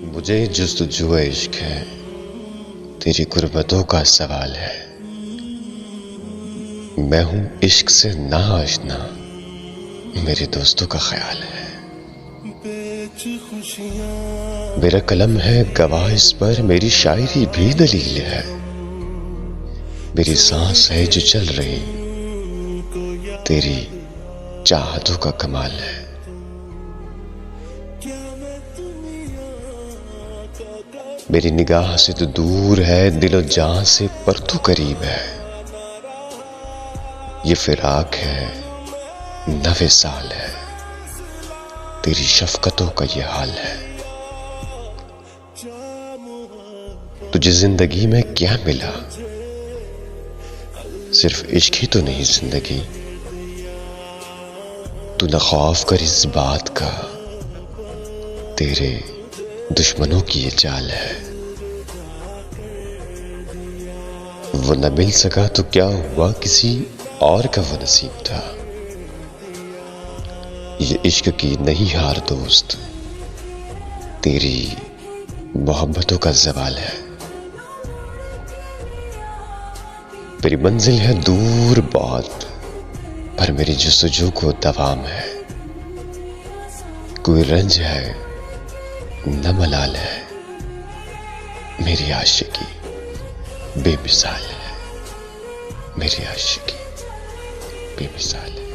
मुझे जुस्तजू इश्क है, तेरी गुर्बतों का सवाल है। मैं हूं इश्क से ना आशना, मेरे दोस्तों का ख्याल है। मेरा कलम है गवाह, इस पर मेरी शायरी भी दलील है। मेरी सांस है जो चल रही, तेरी चाहतों का कमाल है। मेरी निगाह से तो दूर है, दिलो जान से पर तू करीब है। ये फिराक है, नवे साल है, तेरी शफकतों का ये हाल है। तुझे जिंदगी में क्या मिला, सिर्फ इश्क ही तो नहीं जिंदगी। तू न खौफ कर इस बात का, तेरे दुश्मनों की ये चाल है। वो न मिल सका तो क्या हुआ, किसी और का वो नसीब था। ये इश्क की नहीं हार दोस्त, तेरी मोहब्बतों का ज़वाल है। मेरी मंजिल है दूर बहुत, पर मेरी जुस्तजू को दवाम है। कोई रंज है न मलाल है, मेरी आशिकी बेमिसाल है। मेरी आशिकी बेमिसाल है।